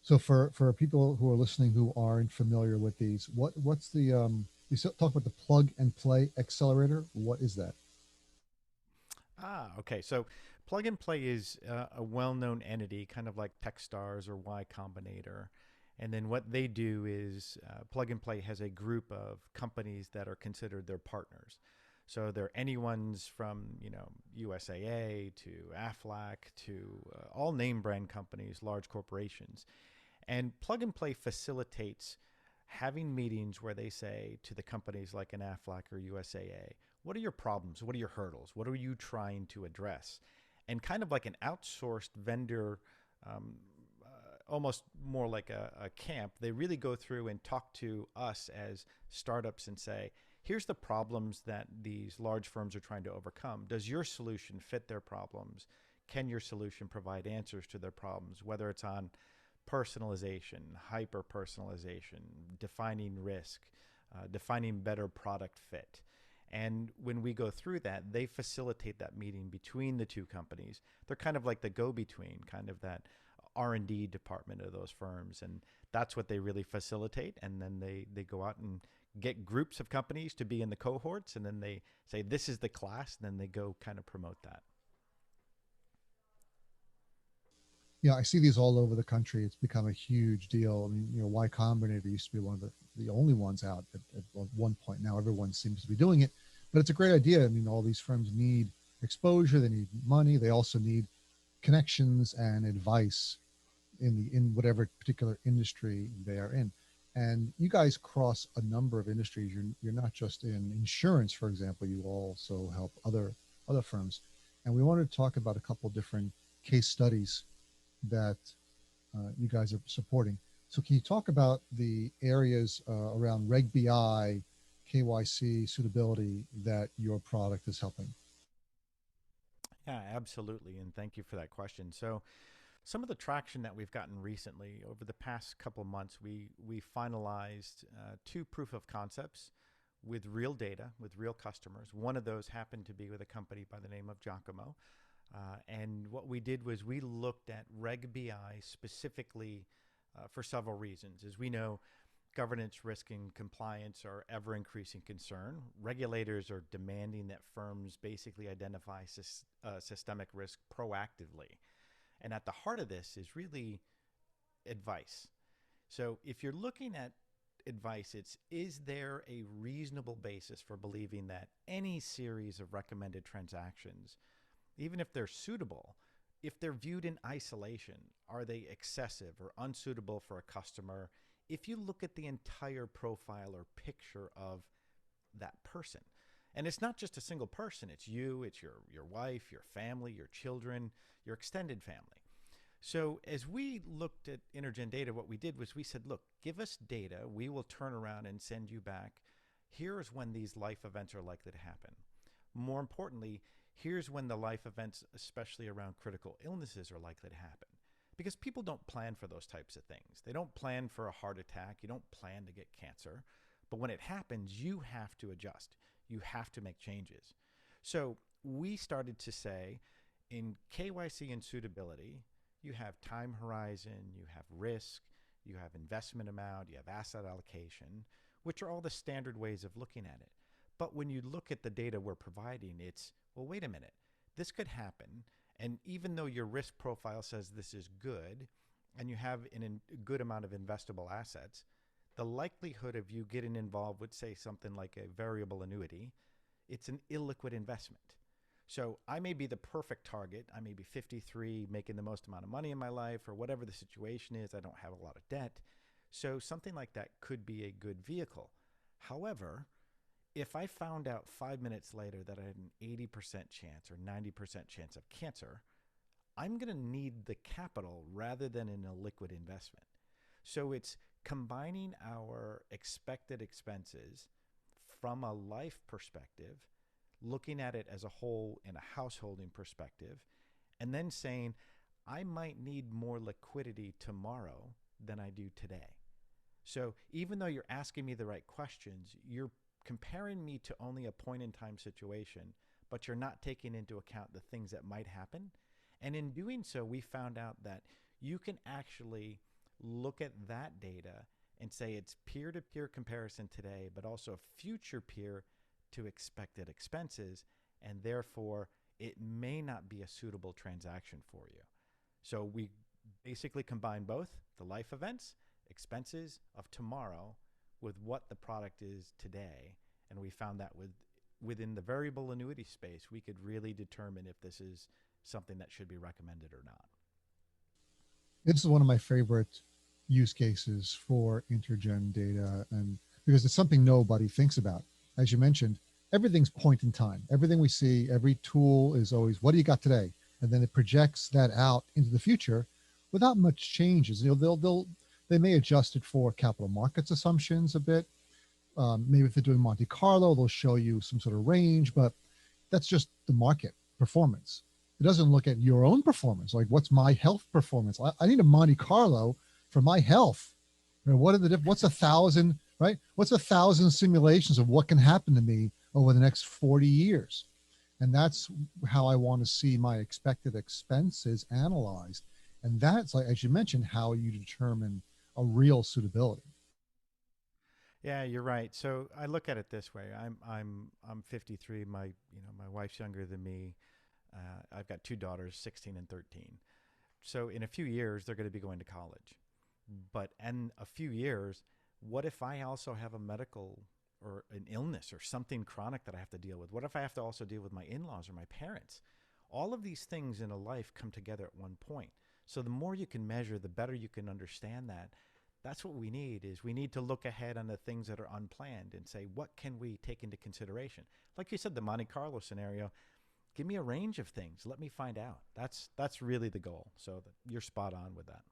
So for people who are listening who aren't familiar with these, what's the talk about the plug and play accelerator? What is that? Okay. So Plug and Play is a well-known entity, kind of like Techstars or Y Combinator. And then what they do is Plug and Play has a group of companies that are considered their partners. So they're anyone's from USAA to Aflac to all name brand companies, large corporations. And Plug and Play facilitates having meetings where they say to the companies like an Aflac or USAA, what are your problems? What are your hurdles? What are you trying to address? And kind of like an outsourced vendor, um, almost more like a camp, they really go through and talk to us as startups and say, here's the problems that these large firms are trying to overcome. Does your solution fit their problems? Can your solution provide answers to their problems, whether it's on personalization, hyper personalization, defining risk, defining better product fit? And when we go through that, they facilitate that meeting between the two companies. They're kind of like the go-between, kind of that R&D department of those firms, and that's what they really facilitate. And then they go out and get groups of companies to be in the cohorts, and then they say this is the class, and then they go kind of promote that. Yeah, I see these all over the country. It's become a huge deal. I mean, Y Combinator used to be one of the only ones out at one point. Now everyone seems to be doing it, but it's a great idea. I mean, all these firms need exposure, they need money, they also need connections and advice in whatever particular industry they are in. And you guys cross a number of industries. You're not just in insurance, for example. You also help other firms. And we wanted to talk about a couple different case studies that you guys are supporting. So can you talk about the areas around Reg BI, KYC, suitability that your product is helping? Yeah, absolutely. And thank you for that question. So, some of the traction that we've gotten recently over the past couple of months, we finalized two proof of concepts with real data, with real customers. One of those happened to be with a company by the name of Giacomo. And what we did was we looked at Reg BI specifically for several reasons. As we know, governance, risk, and compliance are ever increasing concern. Regulators are demanding that firms basically identify systemic risk proactively. And at the heart of this is really advice. So if you're looking at advice, it's is there a reasonable basis for believing that any series of recommended transactions, even if they're suitable, if they're viewed in isolation, are they excessive or unsuitable for a customer? If you look at the entire profile or picture of that person, and it's not just a single person, it's you, it's your wife, your family, your children, your extended family. So as we looked at InterGen Data, what we did was we said, look, give us data. We will turn around and send you back. Here's when these life events are likely to happen. More importantly, here's when the life events, especially around critical illnesses, are likely to happen. Because people don't plan for those types of things. They don't plan for a heart attack. You don't plan to get cancer. But when it happens, you have to adjust. You have to make changes. So we started to say in KYC and suitability, you have time horizon, you have risk, you have investment amount, you have asset allocation, which are all the standard ways of looking at it. But when you look at the data we're providing, it's, well, wait a minute, this could happen. And even though your risk profile says this is good and you have a good amount of investable assets, the likelihood of you getting involved with, say, something like a variable annuity, it's an illiquid investment. So I may be the perfect target. I may be 53, making the most amount of money in my life, or whatever the situation is. I don't have a lot of debt. So something like that could be a good vehicle. However, if I found out 5 minutes later that I had an 80% chance or 90% chance of cancer, I'm going to need the capital rather than an illiquid investment. So it's combining our expected expenses from a life perspective, looking at it as a whole in a householding perspective, and then saying, I might need more liquidity tomorrow than I do today. So even though you're asking me the right questions, you're comparing me to only a point in time situation, but you're not taking into account the things that might happen. And in doing so, we found out that you can actually look at that data and say it's peer to peer comparison today, but also future peer to expected expenses. And therefore, it may not be a suitable transaction for you. So we basically combine both the life events, expenses of tomorrow with what the product is today. And we found that within the variable annuity space, we could really determine if this is something that should be recommended or not. This is one of my favorite use cases for InterGen data, and because it's something nobody thinks about. As you mentioned, everything's point in time. Everything we see, every tool is always, what do you got today? And then it projects that out into the future without much changes. They may adjust it for capital markets assumptions a bit. Maybe if they're doing Monte Carlo, they'll show you some sort of range, but that's just the market performance. It doesn't look at your own performance. Like, what's my health performance? I need a Monte Carlo for my health. What are what's 1,000, right? What's 1,000 simulations of what can happen to me over the next 40 years? And that's how I want to see my expected expenses analyzed. And that's, like, as you mentioned, how you determine a real suitability. Yeah, you're right. So I look at it this way. I'm 53. My wife's younger than me. I've got two daughters, 16 and 13. So in a few years, they're going to be going to college. But in a few years, what if I also have a medical or an illness or something chronic that I have to deal with? What if I have to also deal with my in-laws or my parents? All of these things in a life come together at one point. So the more you can measure, the better you can understand that. That's what we need. Is we need to look ahead on the things that are unplanned and say, what can we take into consideration? Like you said, the Monte Carlo scenario, give me a range of things. Let me find out. That's really the goal. So you're spot on with that.